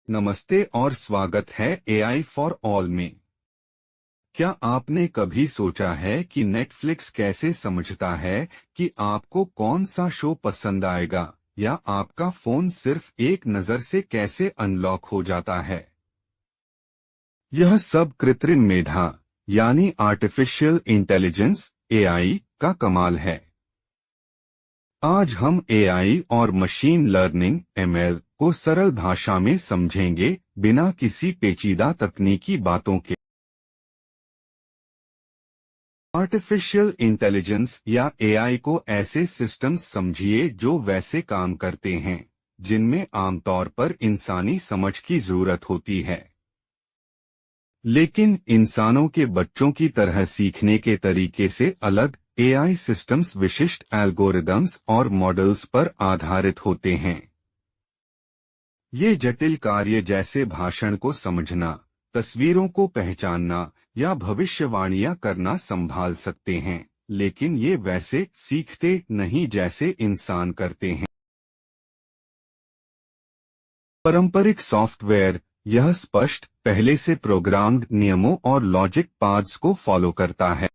नमस्ते और स्वागत है एआई फॉर ऑल में। क्या आपने कभी सोचा है कि नेटफ्लिक्स कैसे समझता है कि आपको कौन सा शो पसंद आएगा, या आपका फोन सिर्फ एक नजर से कैसे अनलॉक हो जाता है? यह सब कृत्रिम मेधा यानी आर्टिफिशियल इंटेलिजेंस एआई का कमाल है। आज हम एआई और मशीन लर्निंग एमएल को सरल भाषा में समझेंगे, बिना किसी पेचीदा तकनीकी बातों के। आर्टिफिशियल इंटेलिजेंस या एआई को ऐसे सिस्टम्स समझिए जो वैसे काम करते हैं जिनमें आमतौर पर इंसानी समझ की जरूरत होती है, लेकिन इंसानों के बच्चों की तरह सीखने के तरीके से अलग। एआई सिस्टम्स विशिष्ट एल्गोरिदम्स और मॉडल्स पर आधारित होते हैं। ये जटिल कार्य जैसे भाषण को समझना, तस्वीरों को पहचानना या भविष्यवाणियां करना संभाल सकते हैं, लेकिन ये वैसे सीखते नहीं जैसे इंसान करते हैं। पारंपरिक सॉफ्टवेयर यह स्पष्ट पहले से प्रोग्राम्ड नियमों और लॉजिक पाथ्स को फॉलो करता है।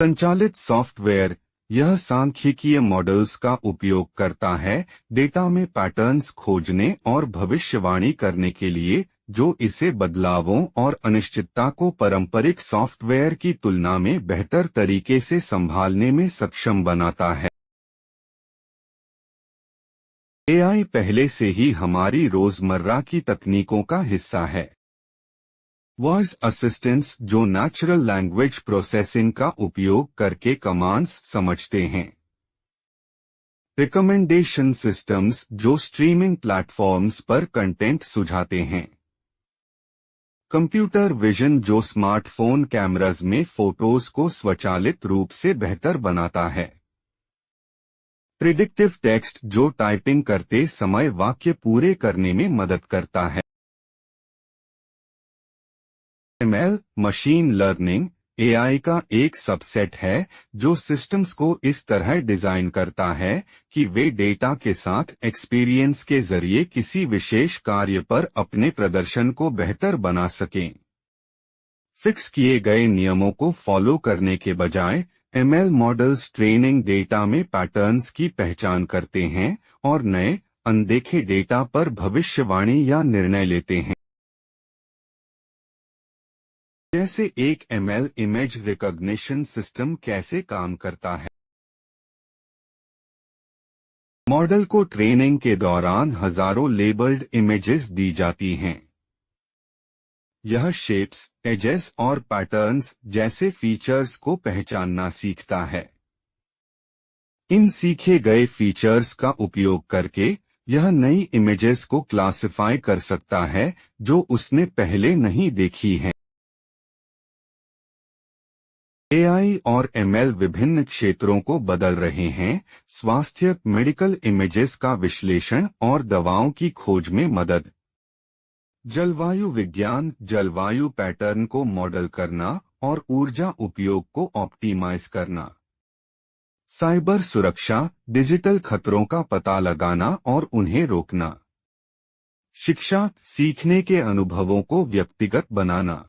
संचालित सॉफ्टवेयर यह सांख्यिकीय मॉडल्स का उपयोग करता है डेटा में पैटर्न्स खोजने और भविष्यवाणी करने के लिए, जो इसे बदलावों और अनिश्चितता को पारंपरिक सॉफ्टवेयर की तुलना में बेहतर तरीके से संभालने में सक्षम बनाता है। एआई पहले से ही हमारी रोजमर्रा की तकनीकों का हिस्सा है। वॉइस असिस्टेंट्स जो नेचुरल लैंग्वेज प्रोसेसिंग का उपयोग करके कमांड्स समझते हैं। रिकमेंडेशन सिस्टम्स जो स्ट्रीमिंग प्लेटफॉर्म्स पर कंटेंट सुझाते हैं। कंप्यूटर विजन जो स्मार्टफोन कैमरास में फोटोज को स्वचालित रूप से बेहतर बनाता है। प्रिडिक्टिव टेक्स्ट जो टाइपिंग करते समय वाक्य पूरे करने में मदद करता है। एमएल मशीन लर्निंग एआई का एक सबसेट है जो सिस्टम्स को इस तरह डिजाइन करता है कि वे डेटा के साथ एक्सपीरियंस के जरिए किसी विशेष कार्य पर अपने प्रदर्शन को बेहतर बना सकें। फिक्स किए गए नियमों को फॉलो करने के बजाय एमएल मॉडल्स ट्रेनिंग डेटा में पैटर्न्स की पहचान करते हैं और नए अनदेखे डेटा पर भविष्यवाणी या निर्णय लेते हैं। जैसे एक एमएल इमेज रिकॉग्निशन सिस्टम कैसे काम करता है। मॉडल को ट्रेनिंग के दौरान हजारों लेबल्ड इमेजेस दी जाती हैं। यह शेप्स, एजेस और पैटर्न्स जैसे फीचर्स को पहचानना सीखता है। इन सीखे गए फीचर्स का उपयोग करके यह नई इमेजेस को क्लासिफाई कर सकता है जो उसने पहले नहीं देखी हैं। एआई और एमएल विभिन्न क्षेत्रों को बदल रहे हैं। स्वास्थ्य मेडिकल इमेजेस का विश्लेषण और दवाओं की खोज में मदद। जलवायु विज्ञान जलवायु पैटर्न को मॉडल करना और ऊर्जा उपयोग को ऑप्टिमाइज करना। साइबर सुरक्षा डिजिटल खतरों का पता लगाना और उन्हें रोकना। शिक्षा सीखने के अनुभवों को व्यक्तिगत बनाना।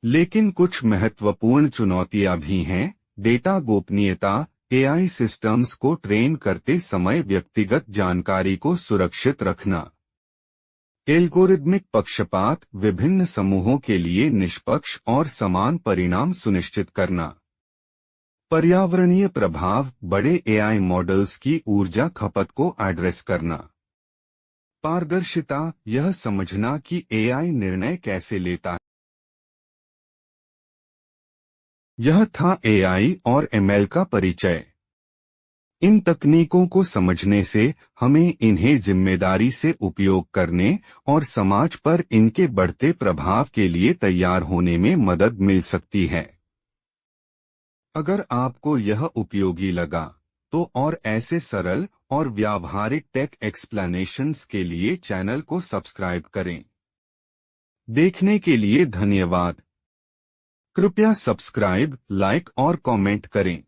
लेकिन कुछ महत्वपूर्ण चुनौतियां भी हैं। डेटा गोपनीयता एआई सिस्टम्स को ट्रेन करते समय व्यक्तिगत जानकारी को सुरक्षित रखना। एल्गोरिदमिक पक्षपात विभिन्न समूहों के लिए निष्पक्ष और समान परिणाम सुनिश्चित करना। पर्यावरणीय प्रभाव बड़े एआई मॉडल्स की ऊर्जा खपत को एड्रेस करना। पारदर्शिता यह समझना कि एआई निर्णय कैसे लेता है। यह था एआई और एमएल का परिचय। इन तकनीकों को समझने से हमें इन्हें जिम्मेदारी से उपयोग करने और समाज पर इनके बढ़ते प्रभाव के लिए तैयार होने में मदद मिल सकती है। अगर आपको यह उपयोगी लगा तो और ऐसे सरल और व्यावहारिक टेक एक्सप्लेनेशंस के लिए चैनल को सब्सक्राइब करें। देखने के लिए धन्यवाद। कृपया सब्सक्राइब, लाइक और कमेंट करें।